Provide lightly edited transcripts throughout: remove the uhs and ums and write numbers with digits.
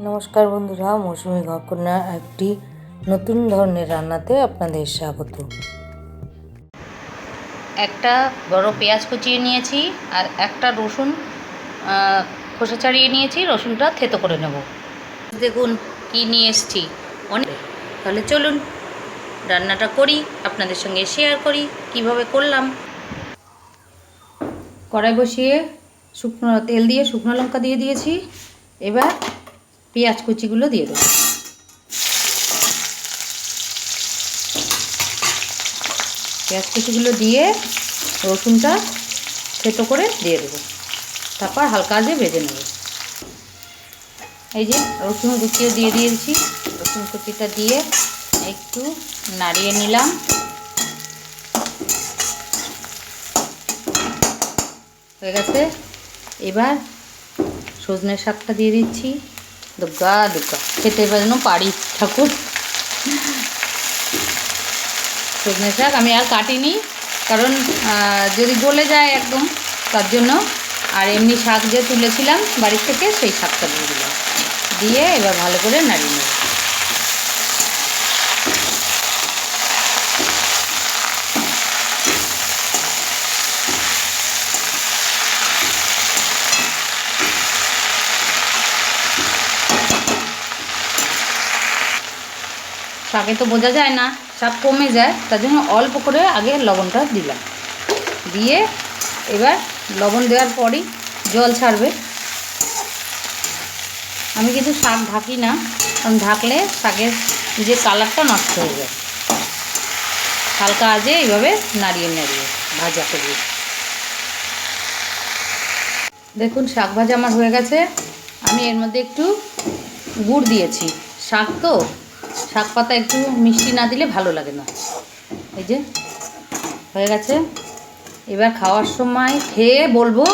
নমস্কার বন্ধুরা, মৌসুমী ঘরকন্যা একটি নতুন ধরনের রান্নাতে আপনাদের স্বাগত। একটা বড় পেঁয়াজ কুচিয়ে নিয়েছি আর একটা রসুন খোসা ছাড়িয়ে নিয়েছি। রসুনটা থেতো করে নেব। দেখুন কি নিয়ে এসছি অনেক। তাহলে চলুন রান্নাটা করি, আপনাদের সঙ্গে শেয়ার করি কিভাবে করলাম। কড়াই বসিয়ে শুকনো তেল দিয়ে শুকনো লঙ্কা দিয়ে দিয়েছি। এবার পেঁয়াজ কুচিগুলো দিয়ে দেবো। পেঁয়াজ কুচিগুলো দিয়ে রসুনটা থেতো করে দিয়ে দেবো, তারপর হালকা আঁচে ভেজে নেব। এই যে রসুন কুচিয়ে দিয়ে দিয়েছি। রসুন কুচিটা দিয়ে একটু নাড়িয়ে নিলাম। হয়ে গেছে। এবার সজনে শাকটা দিয়ে দিচ্ছি। দুগ্গা দুগ্গা খেতে এবার যেন পারি ঠাকুর। সজনে শাক আমি আর কাটিনি, কারণ যদি গলে যায় একদম, তার জন্য। আর এমনি শাক যে তুলেছিলাম বাড়ির থেকে, সেই শাকটা দিয়ে দিলাম। দিয়ে এবার ভালো করে নাড়িয়ে নেব। শাকে তো বোঝা যায় না, শাক কমে যায়, তার জন্য অল্প করে আগে লবণটা দিলাম। দিয়ে এবার লবণ দেওয়ার পরই জল ছাড়বে। আমি কিন্তু শাক ঢাকি না, কারণ ঢাকলে শাকের যে কালারটা নষ্ট হয়ে যায়। হালকা আঁচে এইভাবে নাড়িয়ে নাড়িয়ে ভাজা করবে। দেখুন শাক ভাজা আমার হয়ে গেছে। আমি এর মধ্যে একটু গুড় দিয়েছি। শাক তো, শাক পাতা একটু মিষ্টি না দিলে ভালো লাগে না। এই যে হয়ে গেছে। এবার খাওয়ার সময় খেয়ে বলবো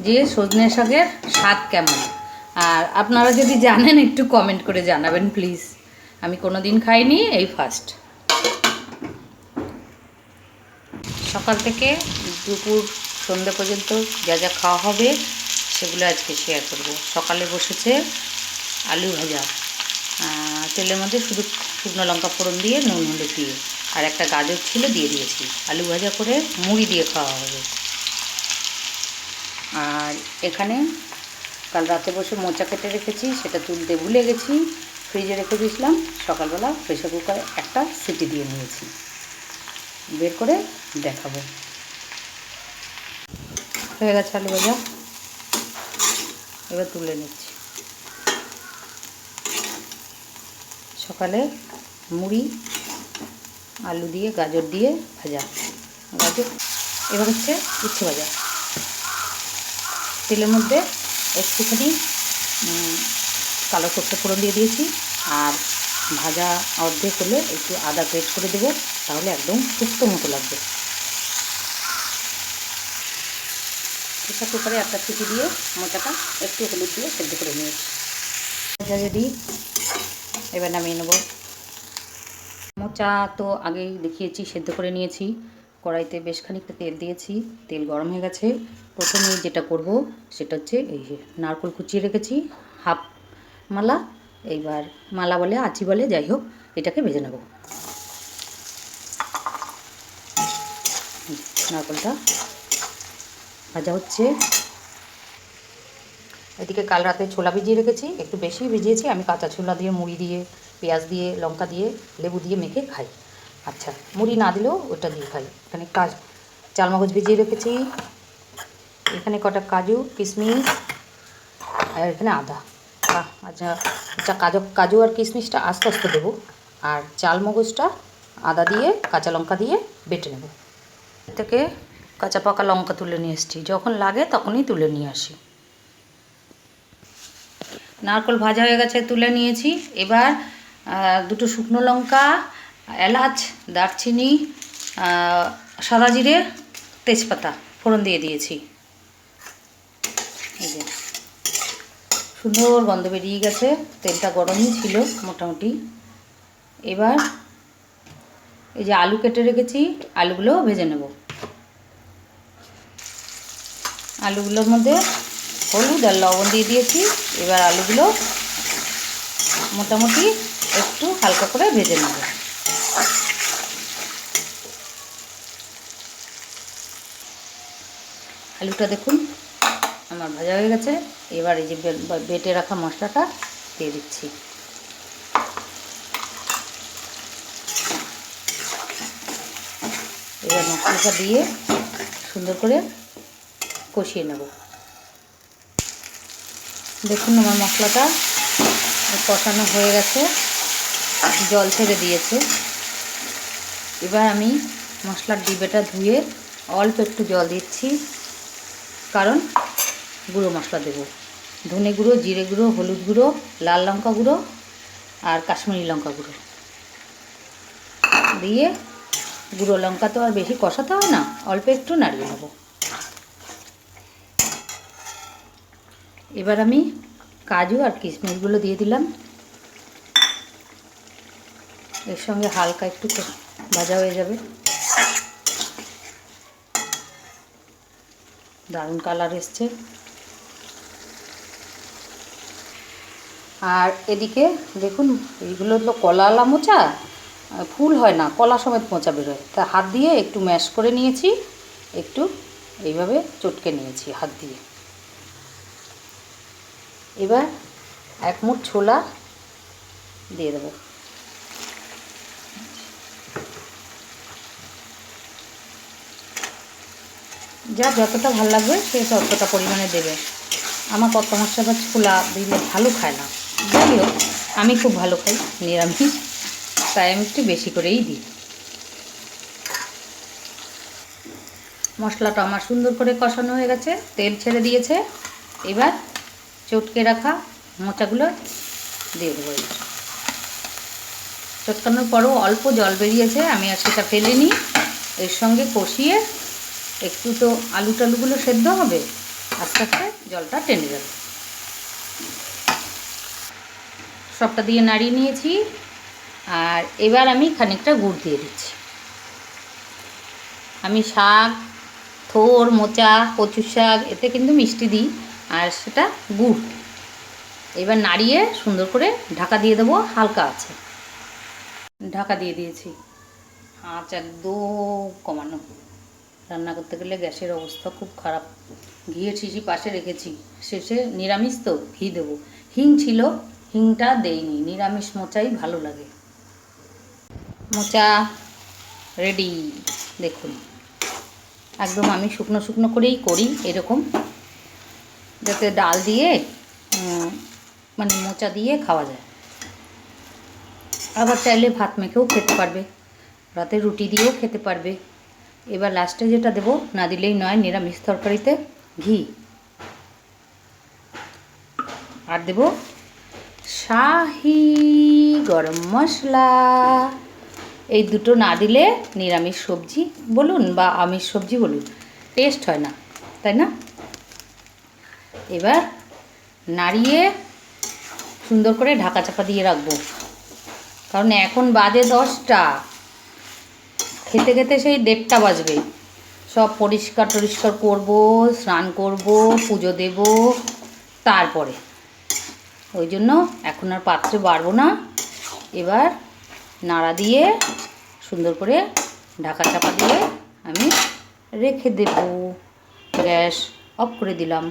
যে সজনে শাকের স্বাদ কেমন। আর আপনারা যদি জানেন একটু কমেন্ট করে জানাবেন প্লিজ। আমি কোনো দিন খাইনি, এই ফার্স্ট। সকাল থেকে দুপুর সন্ধ্যে পর্যন্ত যা যা খাওয়া হবে সেগুলো আজকে শেয়ার করব। সকালে বসেছে আলু ভাজা, তেলের মধ্যে শুধু শুকনো লঙ্কা ফোড়ন দিয়ে নুন হলুদ দিয়ে, আর একটা গাজর ছিল দিয়ে দিয়েছি। আলু ভাজা করে মুড়ি দিয়ে খাওয়া হবে। আর এখানে কাল রাতে বসে মোচা কেটে রেখেছি, সেটা তুলতে ভুলে গেছি, ফ্রিজে রেখে দিয়েছিলাম। সকালবেলা প্রেসার কুকারে একটা সিটি দিয়ে নিয়েছি, বের করে দেখাবো। হয়ে গেছে আলু ভাজা, এবার তুলে নিচ্ছি। সকালে মুড়ি আলু দিয়ে গাজর দিয়ে ভাজা, গাজর। এবার হচ্ছে উচ্ছে ভাজা। তেলের মধ্যে একটুখানি কালো সরষে ফোড়ন দিয়ে দিয়েছি, আর ভাজা অর্ধেক হলে একটু আদা পেস্ট করে দেবো, তাহলে একদম শুক্তো মতো লাগবে। প্রেসার কুকারে একটা সিটি দিয়ে মোচাটা একটু হলুদ দিয়ে সেদ্ধ করে নিয়েছি। মোচা রেডি, এবার নামিয়ে নেব। মোচা তো আগেই দেখিয়েছি, সেদ্ধ করে নিয়েছি। কড়াইতে বেশ খানিকটা তেল দিয়েছি, তেল গরম হয়ে গেছে। প্রথমে যেটা করব সেটা হচ্ছে এই যে নারকেল কুচিয়ে রেখেছি হাফ মালা। এইবার মালা বলে আঁচি বলে, যাই হোক, এটাকে ভেজে নেব। নারকেলটা ভাজা হচ্ছে। এদিকে কাল রাতে ছোলা ভিজিয়ে রেখেছি, একটু বেশি ভিজিয়েছি। আমি কাঁচা ছোলা দিয়ে মুড়ি দিয়ে পেঁয়াজ দিয়ে লঙ্কা দিয়ে লেবু দিয়ে মেখে খাই। আচ্ছা, মুড়ি না দিলেও ওটা দিয়ে খাই। এখানে চালমগজ ভিজিয়ে রেখেছি, এখানে কটা কাজু কিশমিশ, আর এখানে আদা। আচ্ছা আচ্ছা, কাজু আর কিশমিশটা আস্তে আস্তে দেবো, আর চালমগজটা আদা দিয়ে কাঁচা লঙ্কা দিয়ে বেটে নেব। এর থেকে কাঁচা পাকা লঙ্কা তুলে নিয়ে এসেছি, যখন লাগে তখনই তুলে নিয়ে আসি। নারকেল ভাজা হয়ে গেছে, তুলে নিয়েছি। এবার দুটো শুকনো লঙ্কা, এলাচ, দারচিনি, সাদা জিরে, তেজপাতা ফোড়ন দিয়ে দিয়েছি। এই যে সুন্দর গন্ধ বেরিয়ে গেছে, তেলটা গরমই ছিল মোটামুটি। এবার এই যে আলু কেটে রেখেছি, আলুগুলো ভেজে নেব। আলুগুলোর মধ্যে হলুদ আর লবণ দিয়ে দিয়েছি। এবার আলুগুলো মোটামুটি একটু হালকা করে ভেজে নেব। আলুটা দেখুন আমার ভাজা হয়ে গেছে। এবার এই যে বেটে রাখা মশলাটা দিয়ে দিচ্ছি। এবার মশলাটা দিয়ে সুন্দর করে কষিয়ে নেব। দেখুন আমার মশলাটা কষানো হয়ে গেছে, জল ছেড়ে দিয়েছে। এবার আমি মশলার ডিবেটা ধুয়ে অল্প একটু জল দিচ্ছি, কারণ গুঁড়ো মশলা দেব। ধনে গুঁড়ো, জিরে গুঁড়ো, হলুদ গুঁড়ো, লাল লঙ্কা গুঁড়ো আর কাশ্মীরি লঙ্কা গুঁড়ো দিয়ে, গুঁড়ো লঙ্কা তো আর বেশি কষাতে হয় না, অল্প একটু নাড়িয়ে নেব। এবার আমি কাজু আর কিশমিশগুলো দিয়ে দিলাম। এর সঙ্গে হালকা একটু ভাজা হয়ে যাবে। দারুণ কালার এসছে। আর এদিকে দেখুন, এইগুলো হলো কলাওয়ালা মোচা, ফুল হয় না, কলা সমেত মোচা বেরোয়। তা হাত দিয়ে একটু ম্যাশ করে নিয়েছি, একটু এইভাবে চটকে নিয়েছি হাত দিয়ে। এবার এক মুঠ ছোলা দিয়ে দেবো। যা যতটা ভালো লাগবে সে ততটা পরিমাণে দেবে। আমার কত মশলা বা ছোলা দিলে ভালো খায় না, যাই হোক আমি খুব ভালো খাই নিরামিষ, তাই আমি একটু বেশি করেই দিই। মশলাটা আমার সুন্দর করে কষানো হয়ে গেছে, তেল ছেড়ে দিয়েছে। এবার চটকে রাখা মোচাগুলো দিয়ে দেবো। চটকানোর পরও অল্প জল বেরিয়েছে, আমি আর সেটা ফেলে নিই। এর সঙ্গে কষিয়ে একটু তো আলু টালুগুলো সেদ্ধ হবে, আস্তে আস্তে জলটা টেনে যাবে। সবটা দিয়ে নাড়িয়ে নিয়েছি। আর এবার আমি খানিকটা গুড় দিয়ে দিচ্ছি। আমি শাক, থোর, মোচা, কচুর শাক এতে কিন্তু মিষ্টি দিই, আর সেটা গুড়। এবার নাড়িয়ে সুন্দর করে ঢাকা দিয়ে দেবো, হালকা আছে। ঢাকা দিয়ে দিয়েছি, আঁচ একদম কমানো। রান্না করতে গেলে গ্যাসের অবস্থা খুব খারাপ। ঘিয়ের শিশি পাশে রেখেছি, শেষে নিরামিষ তো ঘি দেবো। হিং ছিল, হিংটা দেইনি, নিরামিষ মোচাই ভালো লাগে। মোচা রেডি। দেখুন একদম আমি শুকনো শুকনো করেই করি এরকম, যাতে ডাল দিয়ে মানে মোচা দিয়ে খাওয়া যায়। আবার চাইলে ভাত মেখেও খেতে পারবে, রাতে রুটি দিয়েও খেতে পারবে। এবার লাস্টে যেটা দেবো, না দিলেই নয় নিরামিষ তরকারিতে, ঘি। আর দেব শাহি গরম মশলা। এই দুটো না দিলে নিরামিষ সবজি বলুন বা আমিষ সবজি বলুন, টেস্ট হয় না, তাই না? এবার নাড়িয়ে সুন্দর করে ঢাকা চাপা দিয়ে রাখবো, কারণ এখন বাজে 10টা, খেতে খেতে সেই 1:30 বাজবে। সব পরিষ্কার টরিষ্কার করবো, স্নান করব, পুজো দেব, তারপরে ওই জন্য এখন আর পাত্রে বাড়বো না। এবার নাড়া দিয়ে সুন্দর করে ঢাকা চাপা দিয়ে আমি রেখে দেব। গ্যাস অফ করে দিলাম।